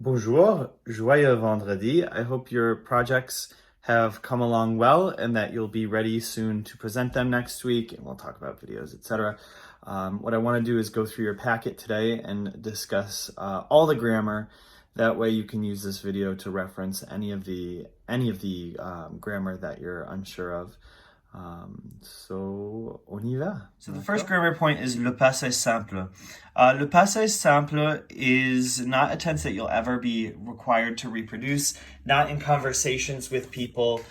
Bonjour, joyeux vendredi. I hope your projects have come along well and that you'll be ready soon to present them next week, and we'll talk about videos, etc. What I want to do is go through your packet today and discuss all the grammar. That way you can use this video to reference any of the grammar that you're unsure of. So, on y va. So the first grammar point is le passé simple. Le passé simple is not a tense that you'll ever be required to reproduce, not in conversations with people.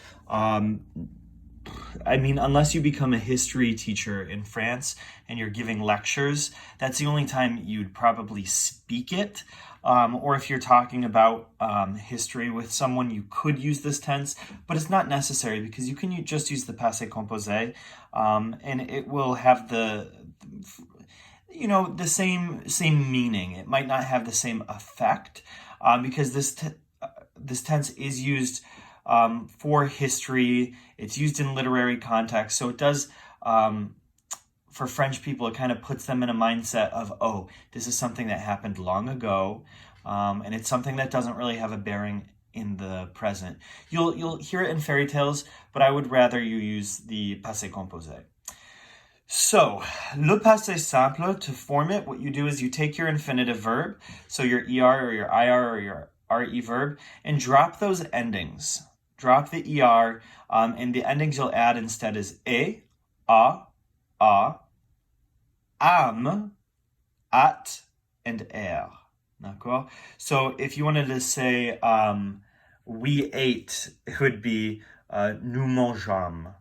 Unless you become a history teacher in France and you're giving lectures, that's the only time you'd probably speak it. Or if you're talking about history with someone, you could use this tense, but it's not necessary because you can just use the passé composé, and it will have the same meaning. It might not have the same effect because this tense is used for history. It's used in literary context, so it does. For French people, it kind of puts them in a mindset of, oh, this is something that happened long ago, and it's something that doesn't really have a bearing in the present. You'll hear it in fairy tales, but I would rather you use the passé composé. So, le passé simple, to form it, what you do is you take your infinitive verb, so your ER or your IR or your RE verb, and drop those endings. Drop the ER, and the endings you'll add instead is a, am, at, and er. D'accord? So if you wanted to say we ate, it would be nous mangeâmes.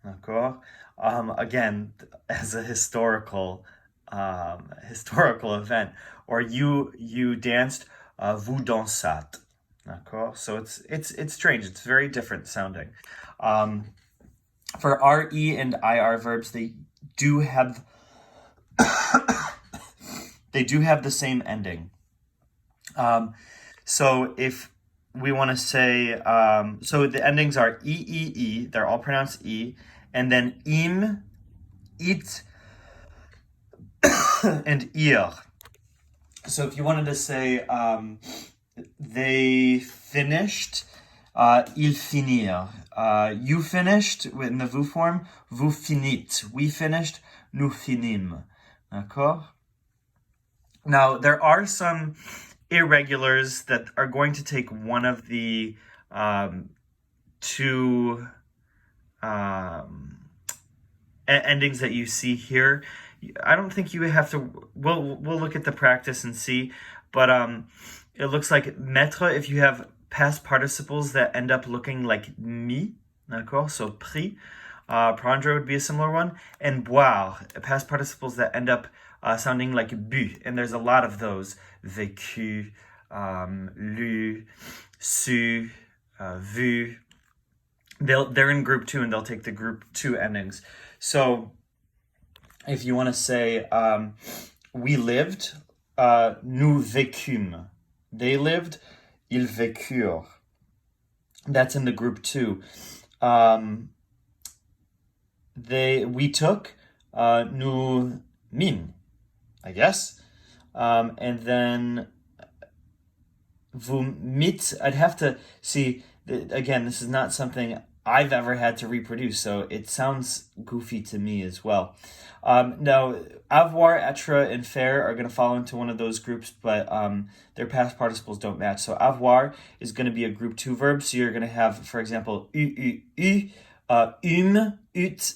D'accord? Again, as a historical event. Or you danced, vous dansâtes. D'accord? So it's strange. It's very different sounding. For RE and IR verbs, they do have the same ending. So if we want to say, so the endings are E, they're all pronounced E, and then im, it, and ir. So if you wanted to say, they finished, ils finirent. You finished in the vous form, vous finîtes. We finished, nous finîmes. D'accord? Now, there are some irregulars that are going to take one of the two endings that you see here. I don't think you have to. We'll look at the practice and see, but it looks like mettre, if you have past participles that end up looking like mi, d'accord? So pris. Prendre would be a similar one. And boire, past participles that end up sounding like bu. And there's a lot of those. Vécu, lu, su, vu. They're in group 2 and they'll take the group 2 endings. So if you want to say we lived, nous vécûmes. They lived, ils vécurent. That's in the group 2. We took, nous mîmes, I guess. And then vous mîtes, I'd have to see, again, this is not something I've ever had to reproduce, so it sounds goofy to me as well. Now, avoir, être, and faire are going to fall into one of those groups, but their past participles don't match. So avoir is going to be a group 2 verb, so you're going to have, for example, ut,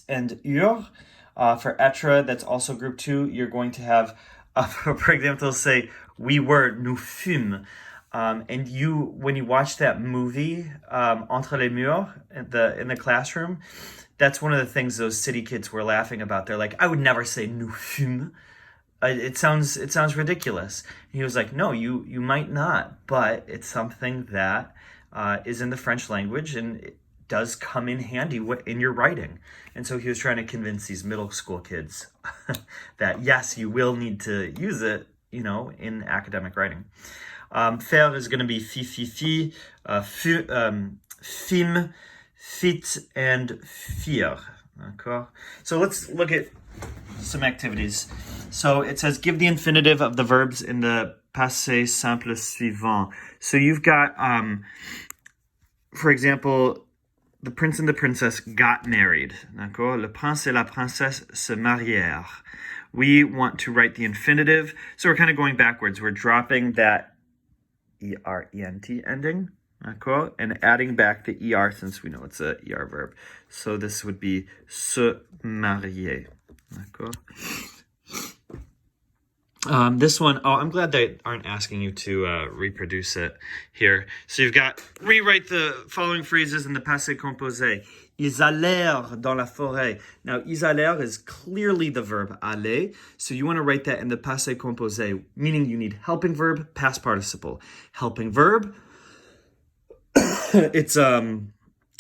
and ur. For être, that's also group 2. You're going to have, for example, say, we were, nous fûmes. And when you watch that movie, Entre les Murs, in the classroom, that's one of the things those city kids were laughing about. They're like, I would never say nous fûmes. It sounds ridiculous. And he was like, no, you might not, but it's something that is in the French language and it does come in handy in your writing. And so he was trying to convince these middle school kids that yes, you will need to use it, in academic writing. Faire is going to be fi, fim, fit, and fier. Okay. So let's look at some activities. So it says give the infinitive of the verbs in the passé simple suivant. So you've got, for example, the prince and the princess got married. D'accord? Le prince et la princesse se marièrent. We want to write the infinitive. So we're kind of going backwards. We're dropping that ERENT ending. D'accord? And adding back the ER since we know it's a ER verb. So this would be se marier. D'accord? This one, I'm glad they aren't asking you to reproduce it here. So you've got, rewrite the following phrases in the passé composé. Ils allèrent dans la forêt. Now, ils allèrent is clearly the verb aller. So you want to write that in the passé composé, meaning you need helping verb, past participle. Helping verb, it's a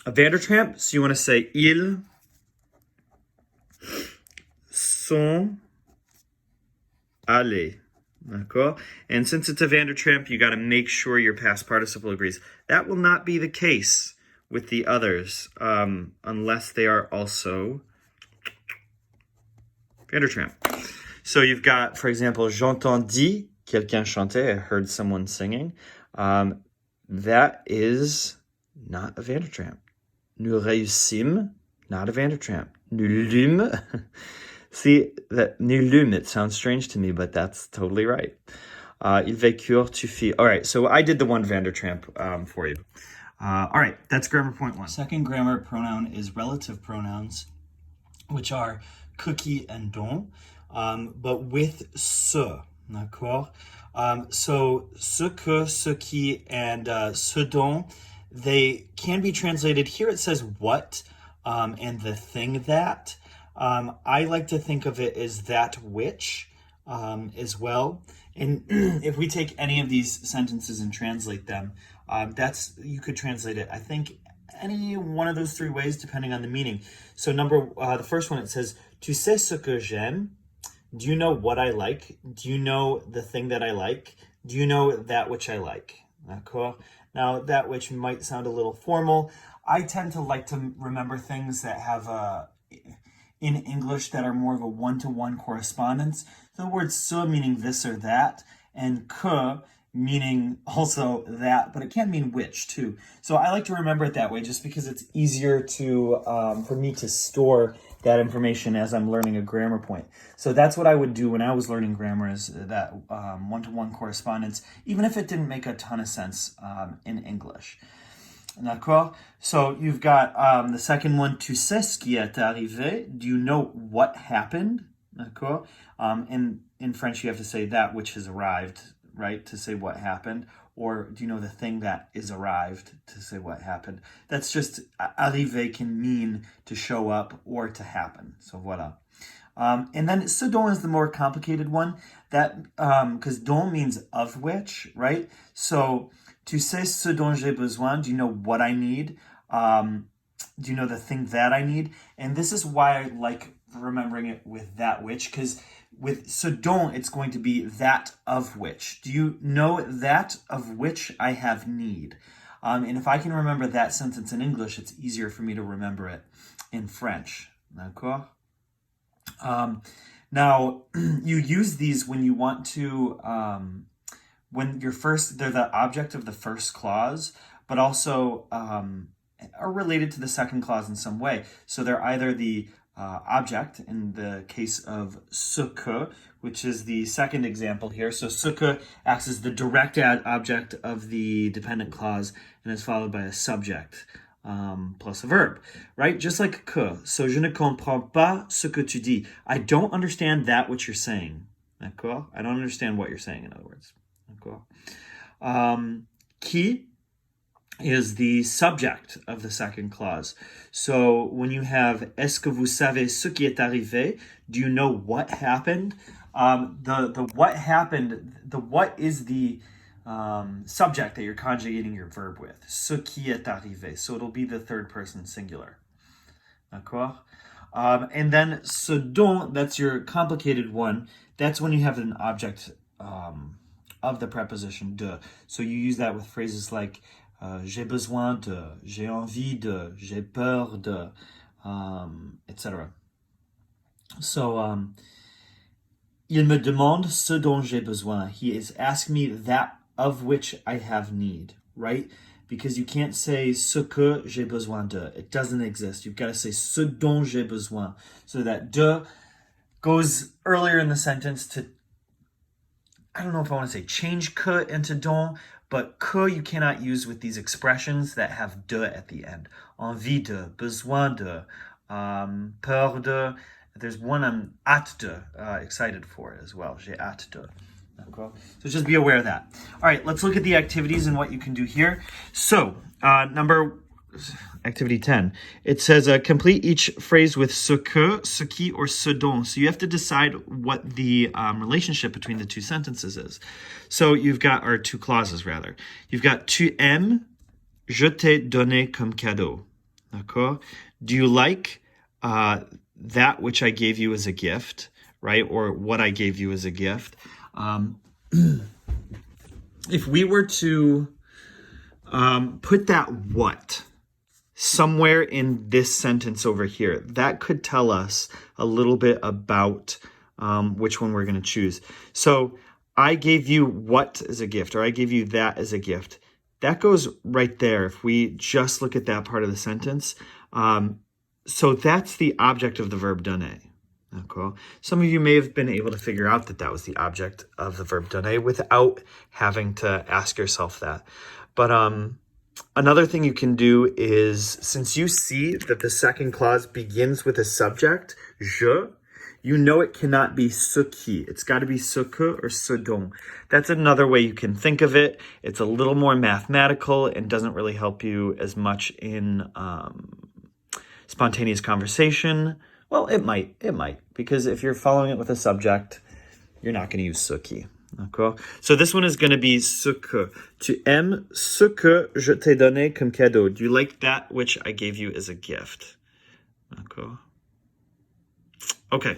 Vandertramp. So you want to say, ils sont allés. D'accord? And since it's a Vandertramp, you got to make sure your past participle agrees. That will not be the case with the others, unless they are also Vandertramp. So you've got, for example, j'entendis quelqu'un chanter. I heard someone singing. That is not a Vandertramp. Nous réussîmes, not a Vandertramp. Nous lûmes. See, that nous lûmes, it sounds strange to me, but that's totally right. Ils vécurent, tu fis. All right, so I did the one Vandertramp for you. All right, that's grammar point one. Second grammar pronoun is relative pronouns, which are cookie and don, but with ce, d'accord? So ce que, ce qui, and ce dont, they can be translated. Here it says what, and the thing that. I like to think of it as that which as well. And if we take any of these sentences and translate them, you could translate it, I think, any one of those three ways, depending on the meaning. So the first one, it says, tu sais ce que j'aime? Do you know what I like? Do you know the thing that I like? Do you know that which I like? D'accord? Now, that which might sound a little formal. I tend to like to remember things that have in English that are more of a one-to-one correspondence. The word ce meaning this or that, and que meaning also that, but it can mean which too. So I like to remember it that way just because it's easier to for me to store that information as I'm learning a grammar point. So that's what I would do when I was learning grammar, is that one-to-one correspondence, even if it didn't make a ton of sense in English. D'accord? So you've got the second one, tu sais ce qui est arrivé? Do you know what happened? D'accord? In French, you have to say that which has arrived, right? To say what happened. Or do you know the thing that is arrived? To say what happened. That's just, arriver can mean to show up or to happen. So voila. And then ce dont is the more complicated one. That because dont means of which, right? So tu sais ce dont j'ai besoin? Do you know what I need? Do you know the thing that I need? And this is why I like remembering it with that which, because with ce dont, it's going to be that of which. Do you know that of which I have need? And if I can remember that sentence in English, it's easier for me to remember it in French. D'accord? Now, you use these when you want to, they're the object of the first clause, but also are related to the second clause in some way. So they're either the object in the case of ce que, which is the second example here. So ce que acts as the direct object of the dependent clause and is followed by a subject plus a verb, right? Just like que. So je ne comprends pas ce que tu dis. I don't understand that which you're saying. D'accord? I don't understand what you're saying, in other words. D'accord? Qui is the subject of the second clause. So when you have est-ce que vous savez ce qui est arrivé? Do you know what happened? The what happened, the what is the subject that you're conjugating your verb with. Ce qui est arrivé. So it'll be the third person singular. D'accord? And then ce dont, that's your complicated one. That's when you have an object of the preposition de. So you use that with phrases like j'ai besoin de, j'ai envie de, j'ai peur de, etc. So, il me demande ce dont j'ai besoin. He is asking me that of which I have need, right? Because you can't say ce que j'ai besoin de. It doesn't exist. You've got to say ce dont j'ai besoin. So that de goes earlier in the sentence to, I don't know if I want to say change que into dont, but que you cannot use with these expressions that have de at the end. Envie de, besoin de, peur de. There's one I'm hâte de, excited for as well. J'ai hâte de. So just be aware of that. All right, let's look at the activities and what you can do here. So, activity 10. It says complete each phrase with ce que, ce qui, or ce dont. So you have to decide what the relationship between the two sentences is. So you've got, or two clauses rather. You've got tu aimes, je t'ai donné comme cadeau. D'accord? Do you like that which I gave you as a gift, right? Or what I gave you as a gift. If we were to put that what somewhere in this sentence over here, that could tell us a little bit about which one we're going to choose. So I gave you what as a gift, or I gave you that as a gift. That goes right there if we just look at that part of the sentence. So that's the object of the verb donner. Okay. Some of you may have been able to figure out that that was the object of the verb donner without having to ask yourself that. But another thing you can do is, since you see that the second clause begins with a subject, je, you know it cannot be ce qui. It's got to be ce que or ce dont. That's another way you can think of it. It's a little more mathematical and doesn't really help you as much in spontaneous conversation. Well, it might, because if you're following it with a subject, you're not going to use ce qui. Okay? So this one is going to be ce que. Tu aimes ce que je t'ai donné comme cadeau. Do you like that which I gave you as a gift? Okay.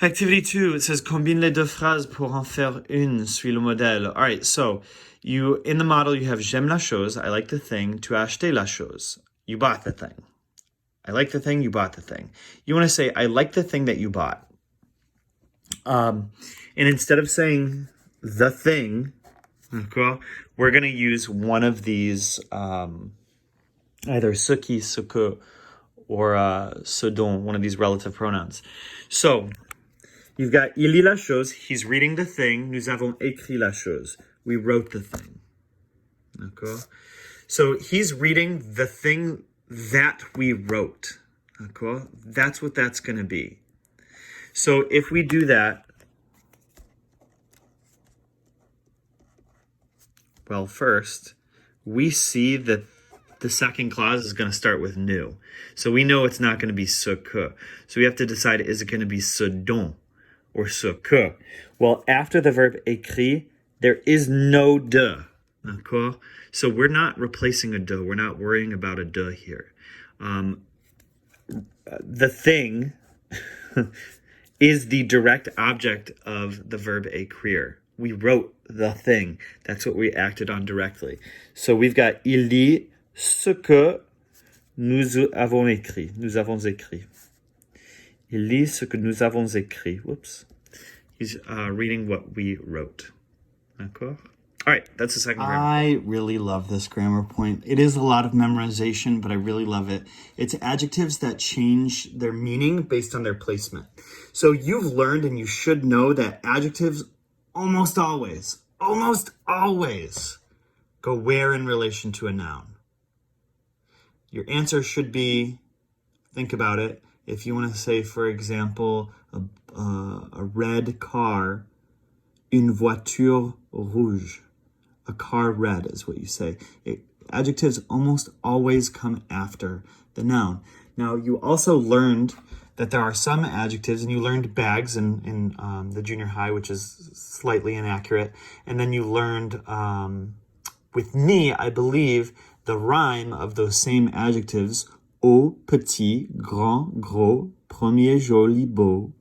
Activity 2, it says combine les deux phrases pour en faire une, suis le modèle. All right, so in the model you have j'aime la chose, I like the thing, tu as acheté la chose, you bought the thing. I like the thing, you bought the thing. You want to say, I like the thing that you bought. And instead of saying the thing, we're going to use one of these, either ce qui, ce que, or ce dont, one of these relative pronouns. So, you've got il lit la chose, he's reading the thing, nous avons écrit la chose. We wrote the thing. Okay? So, he's reading the thing that we wrote. Okay? That's what that's going to be. So if we do that, well, first, we see that the second clause is going to start with nous. So we know it's not going to be ce que. So we have to decide, is it going to be ce dont or ce que? Well, after the verb écrit, there is no de. Okay? So we're not replacing a de. We're not worrying about a de here. The thing is the direct object of the verb écrire. We wrote the thing. That's what we acted on directly. So we've got il lit ce que nous avons écrit. Nous avons écrit. Il lit ce que nous avons écrit. Whoops. He's reading what we wrote. D'accord? All right, that's the second grammar. I really love this grammar point. It is a lot of memorization, but I really love it. It's adjectives that change their meaning based on their placement. So you've learned and you should know that adjectives almost always go where in relation to a noun. Your answer should be, think about it. If you want to say, for example, a red car, une voiture rouge. A car red is what you say. Adjectives almost always come after the noun. Now, you also learned that there are some adjectives, and you learned bags in the junior high, which is slightly inaccurate. And then you learned, with ni, I believe, the rhyme of those same adjectives, haut, petit, grand, gros, premier, joli, beau,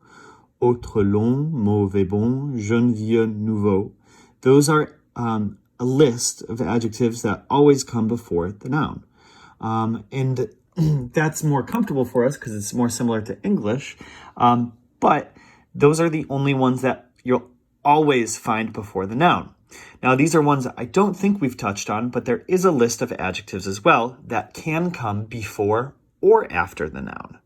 autre, long, mauvais, bon, jeune, vieux, nouveau. Those are a list of adjectives that always come before the noun. And that's more comfortable for us because it's more similar to English. But those are the only ones that you'll always find before the noun. Now, these are ones I don't think we've touched on, but there is a list of adjectives as well that can come before or after the noun.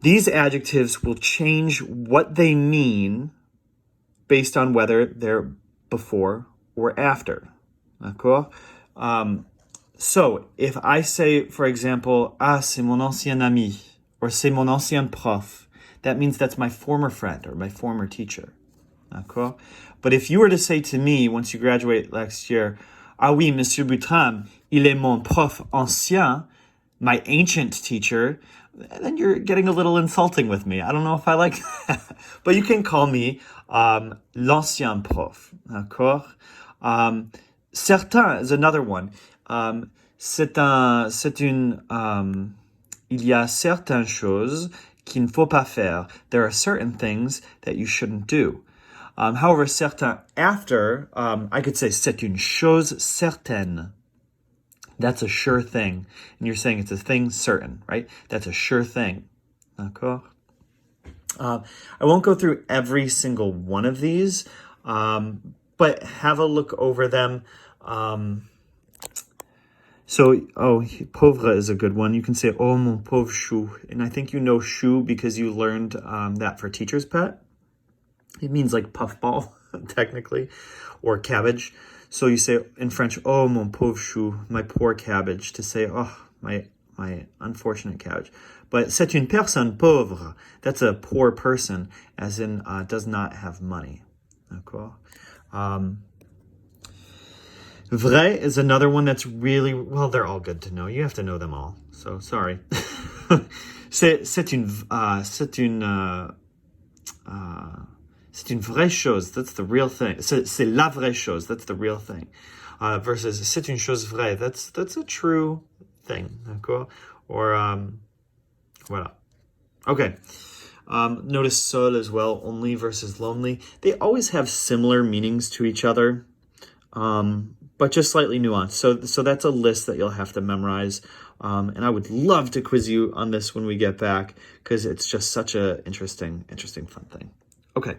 These adjectives will change what they mean based on whether they're before or after. D'accord? So, if I say, for example, ah, c'est mon ancien ami, or c'est mon ancien prof, that means that's my former friend or my former teacher. D'accord? But if you were to say to me, once you graduate next year, ah oui, Monsieur Boutram, il est mon prof ancien, my ancient teacher, then you're getting a little insulting with me. I don't know if I like that. But you can call me l'ancien prof. D'accord? Certain is another one. Il y a certaines choses qu'il ne faut pas faire. There are certain things that you shouldn't do. However, certain after, I could say c'est une chose certaine. That's a sure thing. And you're saying it's a thing certain, right? That's a sure thing. D'accord? I won't go through every single one of these, but have a look over them. Pauvre is a good one. You can say, oh, mon pauvre chou. And I think you know chou because you learned that for teacher's pet. It means like puffball, technically, or cabbage. So you say in French, oh, mon pauvre chou, my poor cabbage, to say, oh, my unfortunate cabbage. But c'est une personne pauvre. That's a poor person, as in does not have money. D'accord? Vrai is another one that's really, well, they're all good to know. You have to know them all. So, sorry. C'est une vraie chose. That's the real thing. C'est la vraie chose. That's the real thing. Versus c'est une chose vraie. That's a true thing. D'accord? Or, voilà. Okay. Notice seul as well. Only versus lonely. They always have similar meanings to each other. But just slightly nuanced. So that's a list that you'll have to memorize. And I would love to quiz you on this when we get back because it's just such a interesting, fun thing. Okay,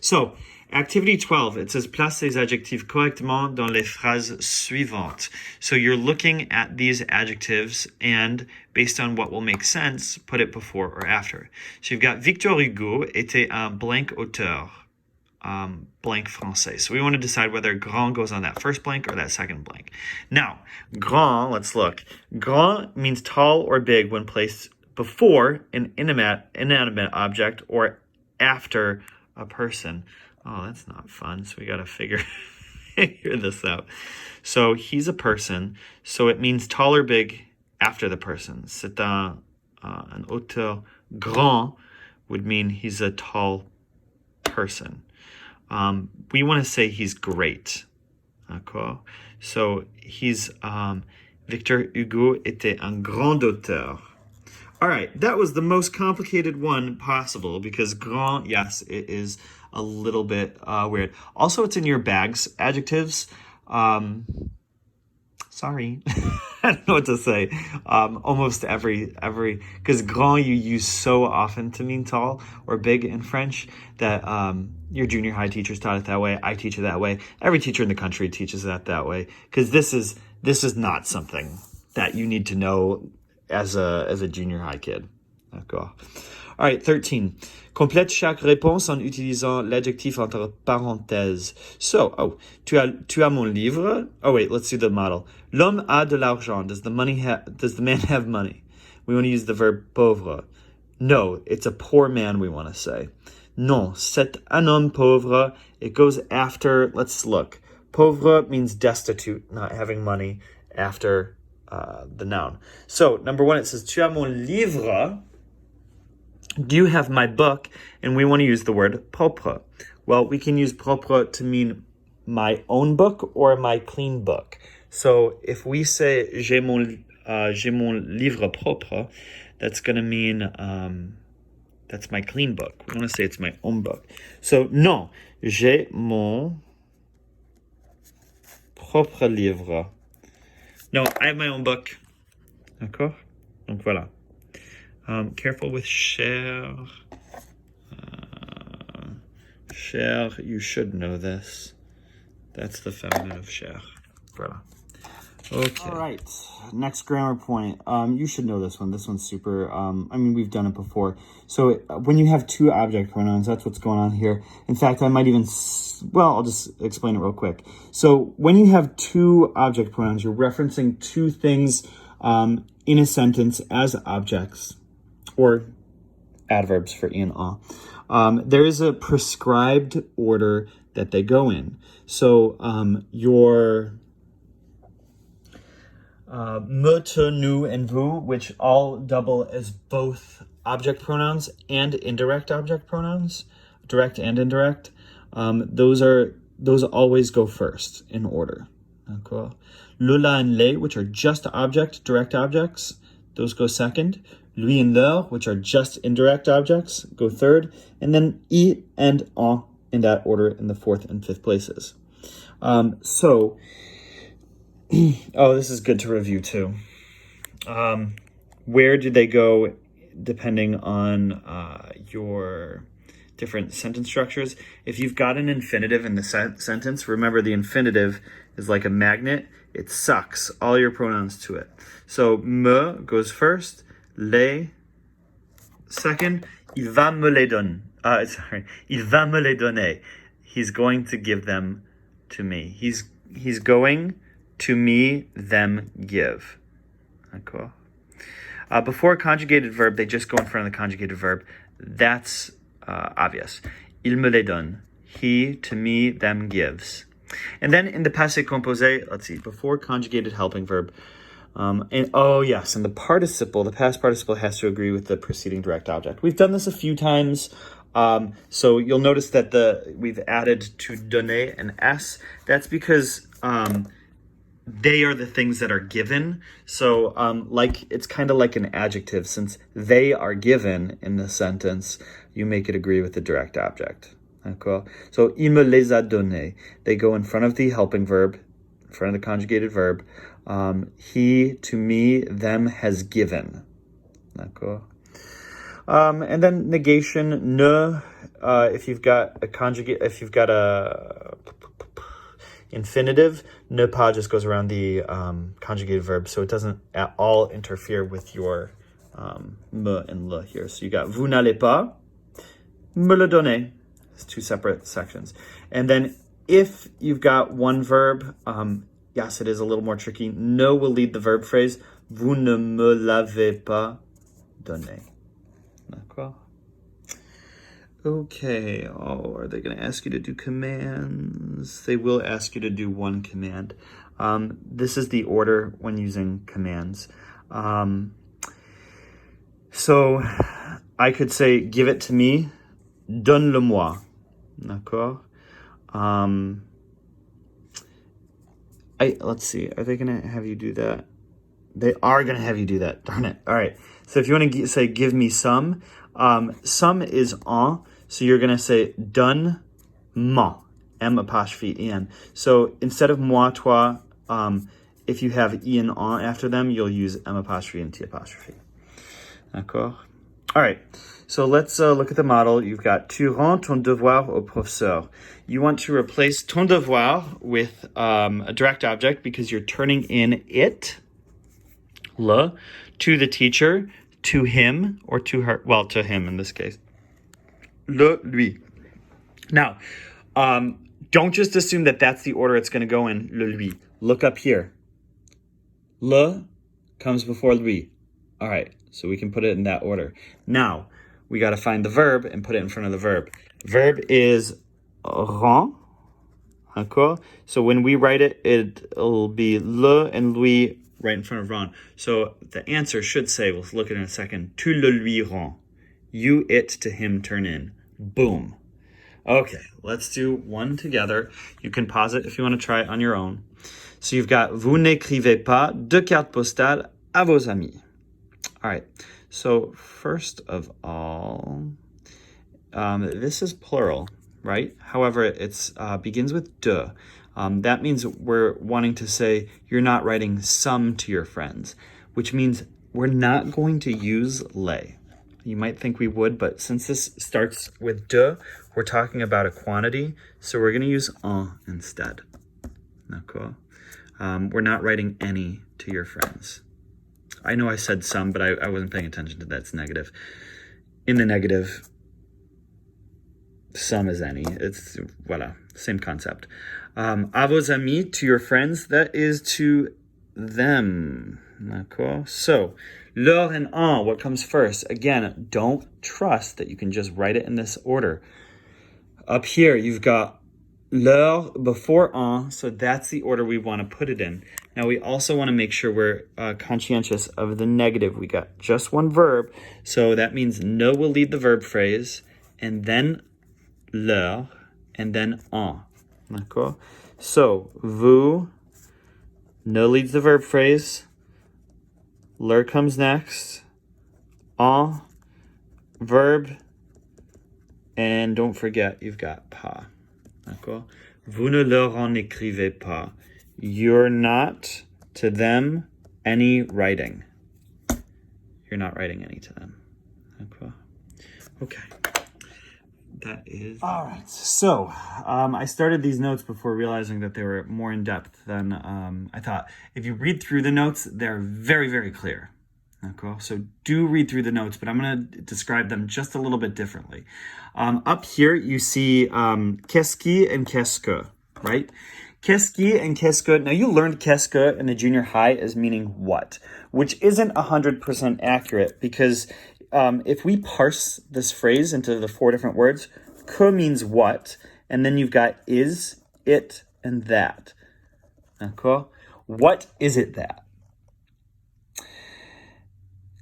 so activity 12, it says place ces adjectifs correctement dans les phrases suivantes. So you're looking at these adjectives and based on what will make sense, put it before or after. So you've got Victor Hugo était un blank auteur. Blank français. So we want to decide whether grand goes on that first blank or that second blank. Now, grand, let's look. Grand means tall or big when placed before an inanimate object or after a person. Oh, that's not fun. So we got to figure this out. So he's a person. So it means tall or big after the person. C'est un auteur grand would mean he's a tall person. We want to say he's great. D'accord? So he's Victor Hugo était un grand auteur. All right, that was the most complicated one possible because grand, yes, it is a little bit weird. Also, it's in your bags, adjectives. Sorry, I don't know what to say. Almost every, because grand you use so often to mean tall or big in French that your junior high teachers taught it that way. I teach it that way. Every teacher in the country teaches that way because this is not something that you need to know as a junior high kid. D'accord. All right, 13. Complète chaque réponse en utilisant l'adjectif entre parenthèses. So, tu as mon livre. Oh wait, let's do the model. L'homme a de l'argent. Does the man have money? We want to use the verb pauvre. No, it's a poor man we want to say. Non, c'est un homme pauvre. It goes after, let's look. Pauvre means destitute, not having money, after the noun. So, number one, it says, tu as mon livre. Do you have my book? And we want to use the word propre. Well, we can use propre to mean my own book or my clean book. So if we say j'ai mon livre propre, that's going to mean that's my clean book. We want to say it's my own book. So non, j'ai mon propre livre. No, I have my own book. D'accord? Donc voilà. Careful with cher. Cher, you should know this. That's the feminine of cher. Voilà. Okay. All right, next grammar point. You should know this one. This one's super, I mean, we've done it before. So when you have two object pronouns, that's what's going on here. In fact, I might even, well, I'll just explain it real quick. So when you have two object pronouns, you're referencing two things in a sentence as objects, or adverbs for in, there is a prescribed order that they go in. So your me, te, nous, and vous, which all double as both object pronouns and indirect object pronouns, direct and indirect, those always go first in order. D'accord? Le, la, and les, which are just object, direct objects, those go second. Lui and leur, which are just indirect objects, go third. And then I and en in that order in the fourth and fifth places. So, oh, this is good to review too. Where do they go depending on your different sentence structures? If you've got an infinitive in the sentence, remember the infinitive is like a magnet. It sucks all your pronouns to it. So me goes first, les second, il va me les donner. Il va me les donner. He's going to give them to me. He's going to me, them, give. D'accord? Before a conjugated verb, they just go in front of the conjugated verb. That's obvious. Il me les donne. He, to me, them, gives. And then in the passé composé, let's see, before conjugated helping verb, and oh yes, and the past participle has to agree with the preceding direct object. We've done this a few times. So you'll notice that we've added to donner an S. That's because they are the things that are given. So like it's kind of like an adjective. Since they are given in the sentence, you make it agree with the direct object. D'accord? So il me les a donnés. They go in front of the helping verb, in front of the conjugated verb. He, to me, them, has given. D'accord? And then negation, ne, if you've got a conjugate, if you've got a infinitive, ne pas just goes around the conjugated verb, so it doesn't at all interfere with your me and le here. So you got vous n'allez pas, me le donner. It's two separate sections. And then if you've got one verb, yes, it is a little more tricky. Ne will lead the verb phrase. Vous ne me l'avez pas donné. D'accord? Okay. Oh, are they going to ask you to do commands? They will ask you to do one command. This is the order when using commands. So I could say, give it to me. Donne-le-moi. D'accord? Let's see. Are they going to have you do that? They are going to have you do that. Darn it. All right. So if you want to say, give me some, some is en. So you're going to say, donne-moi. M apostrophe en. So instead of moi, toi, if you have e and en after them, you'll use M apostrophe and T apostrophe. D'accord? All right. So let's look at the model. You've got tu rends ton devoir au professeur. You want to replace ton devoir with a direct object because you're turning in it, le, to the teacher, to him, or to her, well, to him in this case. Le, lui. Now, don't just assume that that's the order it's going to go in, le, lui. Look up here. Le comes before lui. All right, so we can put it in that order. Now, we got to find the verb and put it in front of the verb. Verb is rend. D'accord? So when we write it, it'll be le and lui right in front of rend. So the answer should say, we'll look at it in a second, tu le lui rends. You, it, to him, turn in. Boom. Okay, let's do one together. You can pause it if you want to try it on your own. So you've got, vous n'écrivez pas de carte postale à vos amis. All right. So first of all, this is plural, right? However, it's begins with de. That means we're wanting to say you're not writing some to your friends, which means we're not going to use les. You might think we would, but since this starts with de, we're talking about a quantity, so we're going to use un instead. D'accord? We're not writing any to your friends. I know I said some, but I wasn't paying attention to that. It's negative. In the negative, some is any. It's, voila, same concept. À vos amis, to your friends, that is to them. D'accord? So, leur and en, what comes first? Again, don't trust that you can just write it in this order. Up here, you've got leur before en, so that's the order we want to put it in. Now, we also want to make sure we're conscientious of the negative. We got just one verb, so that means ne will lead the verb phrase, and then leur, and then en. D'accord? So, vous, ne leads the verb phrase, leur comes next, en, verb, and don't forget, you've got pas. D'accord? Vous ne leur en écrivez pas. You're not, to them, any writing. You're not writing any to them. D'accord? Okay. That is... All right. So, I started these notes before realizing that they were more in depth than I thought. If you read through the notes, they're very, very clear. Okay? So do read through the notes, but I'm going to describe them just a little bit differently. Up here, you see qu'est-ce qui and qu'est-ce que, right? Qu'est-ce qui and qu'est-ce que. Now, you learned qu'est-ce que in the junior high as meaning what, which isn't 100% accurate because if we parse this phrase into the 4 different words, que means what, and then you've got is, it, and that. Okay? What is it that?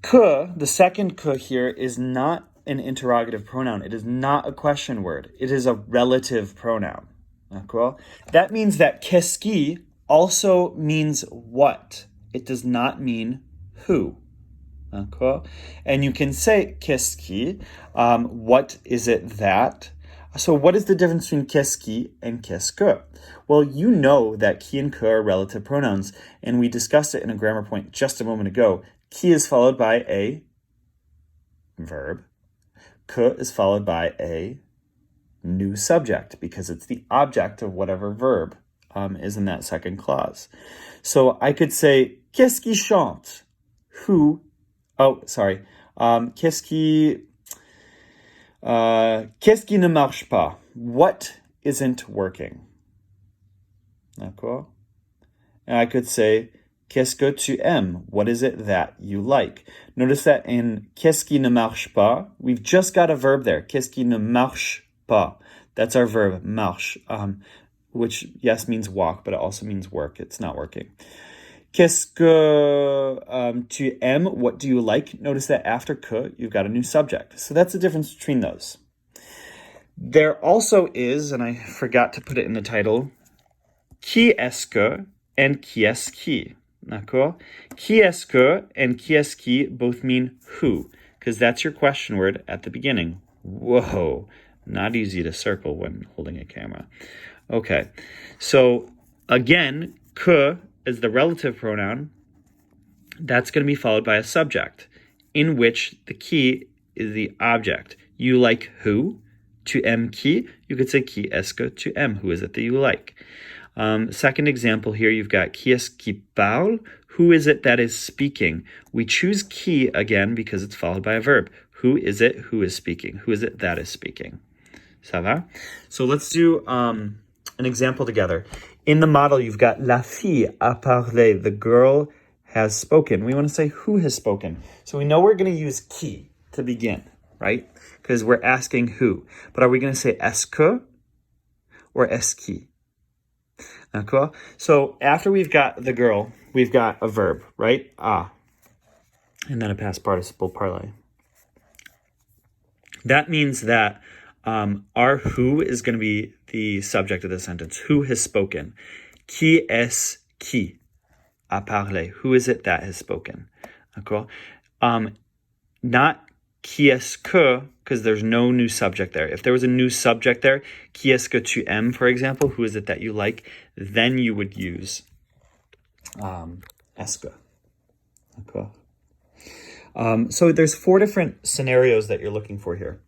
Que, the second que here, is not an interrogative pronoun. It is not a question word. It is a relative pronoun. Okay? That means that qu'est-ce qui also means what. It does not mean who. Okay? And you can say qu'est-ce qui, what is it that? So what is the difference between qu'est-ce qui and qu'est-ce que? Well, you know that qui and que are relative pronouns, and we discussed it in a grammar point just a moment ago. Qui is followed by a verb. Que is followed by a new subject because it's the object of whatever verb is in that second clause. So I could say, qu'est-ce qui chante? Who? Oh, sorry. Qu'est-ce qui ne marche pas? What isn't working? D'accord? And I could say, qu'est-ce que tu aimes? What is it that you like? Notice that in qu'est-ce qui ne marche pas, we've just got a verb there. Qu'est-ce qui ne marche pas? That's our verb, marche, which, yes, means walk, but it also means work. It's not working. Qu'est-ce que tu aimes? What do you like? Notice that after que, you've got a new subject. So that's the difference between those. There also is, and I forgot to put it in the title, qui est-ce que and qui est-ce qui. D'accord? Qui est-ce que and qui est-ce qui both mean who, because that's your question word at the beginning. Whoa, not easy to circle when holding a camera. Okay, so again, que is the relative pronoun. That's going to be followed by a subject, in which the qui is the object. You like who? Tu aimes qui? You could say qui est-ce que tu aimes? Who is it that you like? Second example here, you've got qui est-ce qui parle? Who is it that is speaking? We choose qui again because it's followed by a verb. Who is it who is speaking? Who is it that is speaking? Ça va? So let's do an example together. In the model, you've got la fille a parlé. The girl has spoken. We want to say who has spoken. So we know we're going to use qui to begin, right? Because we're asking who. But are we going to say est-ce que or est-ce qui? D'accord? So after we've got the girl, we've got a verb, right? Ah. And then a past participle parlé. That means that our who is going to be the subject of the sentence. Who has spoken? Qui est-ce qui a parlé? Who is it that has spoken? D'accord? Not qui est-ce que, because there's no new subject there. If there was a new subject there, qui est-ce que tu aimes, for example, who is it that you like, then you would use est-ce que. D'accord. So there's 4 different scenarios that you're looking for here.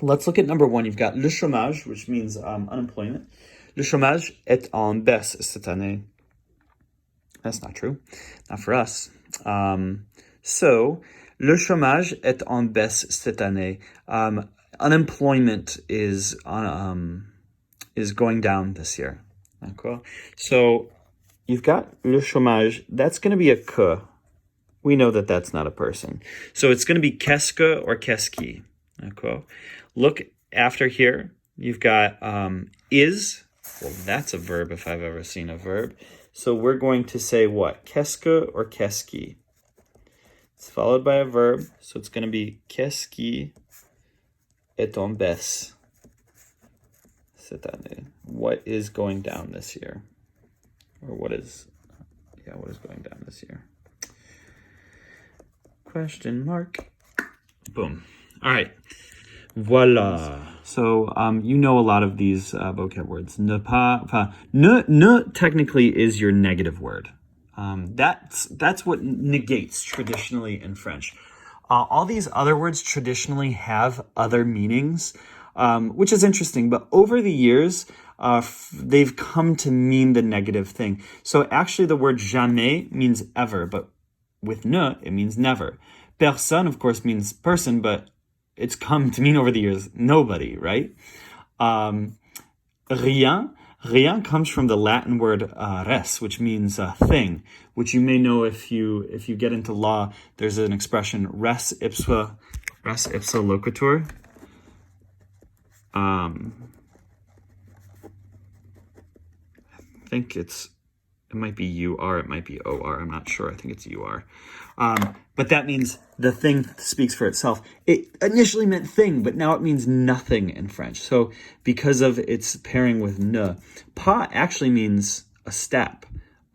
Let's look at number 1. You've got le chômage, which means unemployment. Le chômage est en baisse cette année. That's not true. Not for us. So, le chômage est en baisse cette année. Unemployment is going down this year. D'accord? So, you've got le chômage. That's going to be a que. We know that that's not a person. So, it's going to be qu'est-ce que or qu'est-ce qui. D'accord? Look after here. You've got is. Well, that's a verb if I've ever seen a verb. So we're going to say what? Qu'est-ce que or qu'est-ce qui? It's followed by a verb. So it's going to be qu'est-ce qui est en baisse cette année? What is going down this year? Or what is going down this year? Question mark. Boom. All right. Voila. So you know a lot of these vocab words. Ne pas, ne technically is your negative word. That's what negates traditionally in French. All these other words traditionally have other meanings, which is interesting. But over the years, they've come to mean the negative thing. So actually, the word jamais means ever, but with ne, it means never. Personne, of course, means person, but it's come to mean over the years nobody, right? Rien comes from the Latin word res, which means thing, which you may know if you get into law. There's an expression res ipsa loquitur. I think it might be UR, it might be OR, I'm not sure. I think it's UR. But that means the thing speaks for itself. It initially meant thing, but now it means nothing in French. So because of its pairing with ne, pas actually means a step,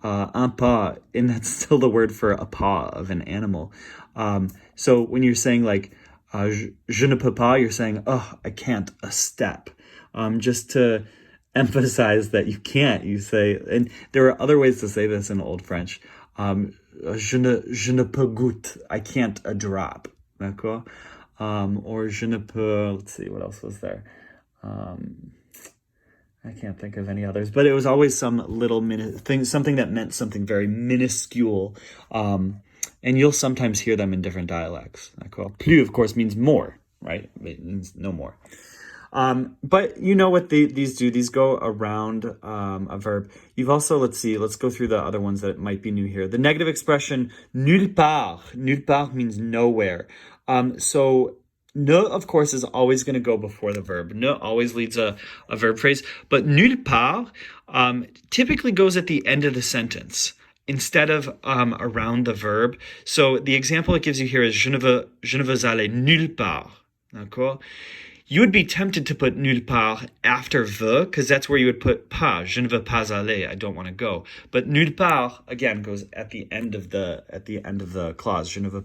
un pas, and that's still the word for a paw of an animal. So when you're saying like, je ne peux pas, you're saying, oh, I can't, a step. Just to emphasize that you can't, you say, and there are other ways to say this in Old French. Je ne peux goutte, I can't a drop, d'accord? Or je ne peux, let's see, what else was there? I can't think of any others, but it was always some little thing, something that meant something very minuscule. And you'll sometimes hear them in different dialects, d'accord? Plus, of course, means more, right? It means no more. But you know what these do. These go around a verb. You've also, let's go through the other ones that might be new here. The negative expression nulle part. Nulle part means nowhere. So ne, of course, is always going to go before the verb. Ne always leads a verb phrase. But nulle part typically goes at the end of the sentence instead of around the verb. So the example it gives you here is je ne veux aller nulle part. D'accord? You would be tempted to put nulle part after veux, because that's where you would put pas. Je ne veux pas aller. I don't want to go. But nulle part again goes at the end of the clause. Je ne veux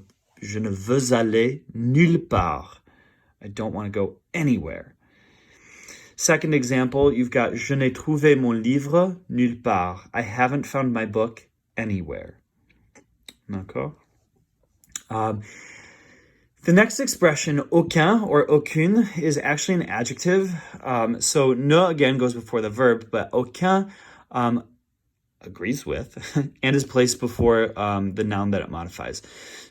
aller nulle part. I don't want to go anywhere. Second example, you've got je n'ai trouvé mon livre nulle part. I haven't found my book anywhere. D'accord? The next expression, aucun or aucune, is actually an adjective. So ne again goes before the verb, but aucun agrees with and is placed before the noun that it modifies.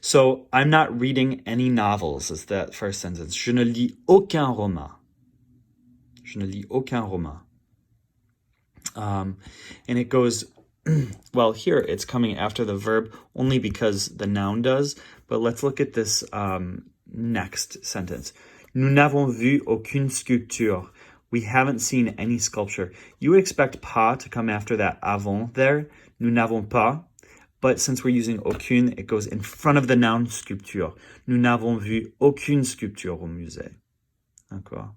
So I'm not reading any novels is that first sentence. Je ne lis aucun roman. Je ne lis aucun roman. And it goes, well, here it's coming after the verb only because the noun does. But let's look at this next sentence. Nous n'avons vu aucune sculpture. We haven't seen any sculpture. You would expect pas to come after that avant there. Nous n'avons pas. But since we're using aucune, it goes in front of the noun sculpture. Nous n'avons vu aucune sculpture au musée. D'accord.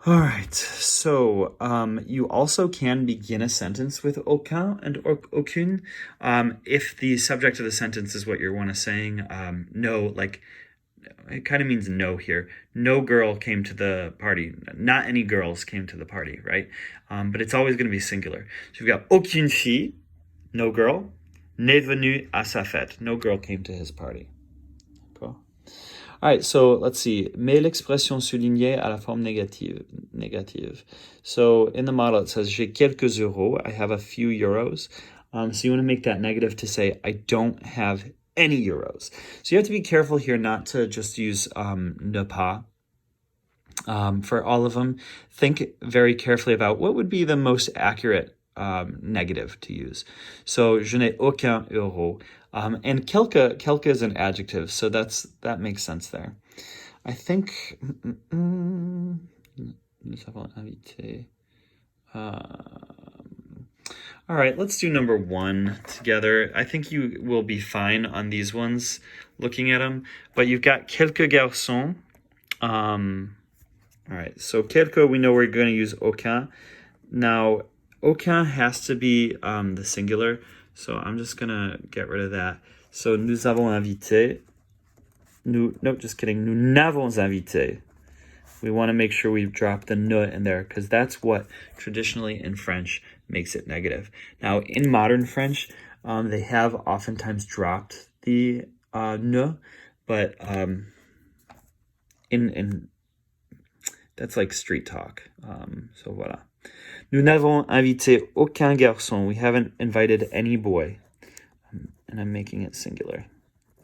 All right, so you also can begin a sentence with aucun and aucune if the subject of the sentence is what you're saying. No, like it kind of means no here. No girl came to the party. Not any girls came to the party, right? But it's always going to be singular. So you've got aucune fille, no girl, n'est venue à sa fête. No girl came to his party. Cool. All right, so let's see. Mets l'expression soulignée à la forme négative. So in the model, it says, j'ai quelques euros. I have a few euros. So you want to make that negative to say, I don't have any euros. So you have to be careful here not to just use ne pas for all of them. Think very carefully about what would be the most accurate negative to use. So, je n'ai aucun euro. And quelque is an adjective, so that makes sense there. I think nous avons invité. All right, let's do number 1 together. I think you will be fine on these ones, looking at them. But you've got quelques garçons. All right, so quelques, we know we're going to use aucun. Now, aucun has to be the singular, so I'm just going to get rid of that. So, nous avons invité. Just kidding. Nous n'avons invité. We want to make sure we drop the ne in there because that's what traditionally in French makes it negative. Now, in modern French, they have oftentimes dropped the ne, but in that's like street talk. So voilà. Nous n'avons invité aucun garçon. We haven't invited any boy. And I'm making it singular.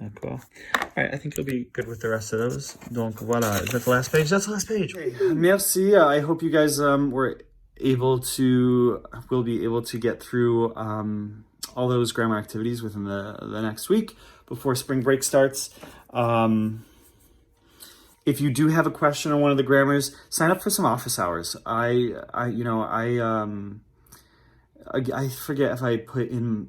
D'accord. All right, I think you'll be good with the rest of those. Donc voilà, is that the last page? That's the last page. Okay, merci. I hope you guys will be able to get through all those grammar activities within the next week before spring break starts. If you do have a question on one of the grammars, sign up for some office hours. I forget if I put in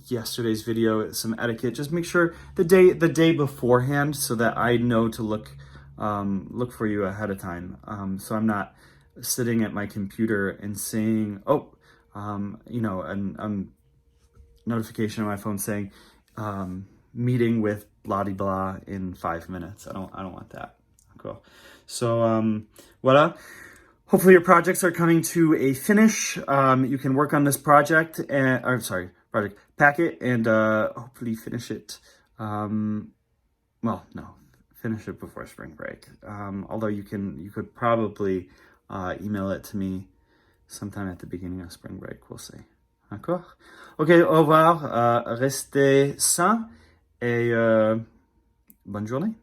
yesterday's video some etiquette. Just make sure the day beforehand so that I know to look for you ahead of time. So I'm not sitting at my computer and saying, a notification on my phone saying meeting with blah de blah in 5 minutes. I don't want that. Cool. So voila. Hopefully your projects are coming to a finish. You can work on this project packet and hopefully finish it. Finish it before spring break. Although you could probably email it to me sometime at the beginning of spring break. We'll see. D'accord? Ok, au revoir. Restez sains et bonne journée.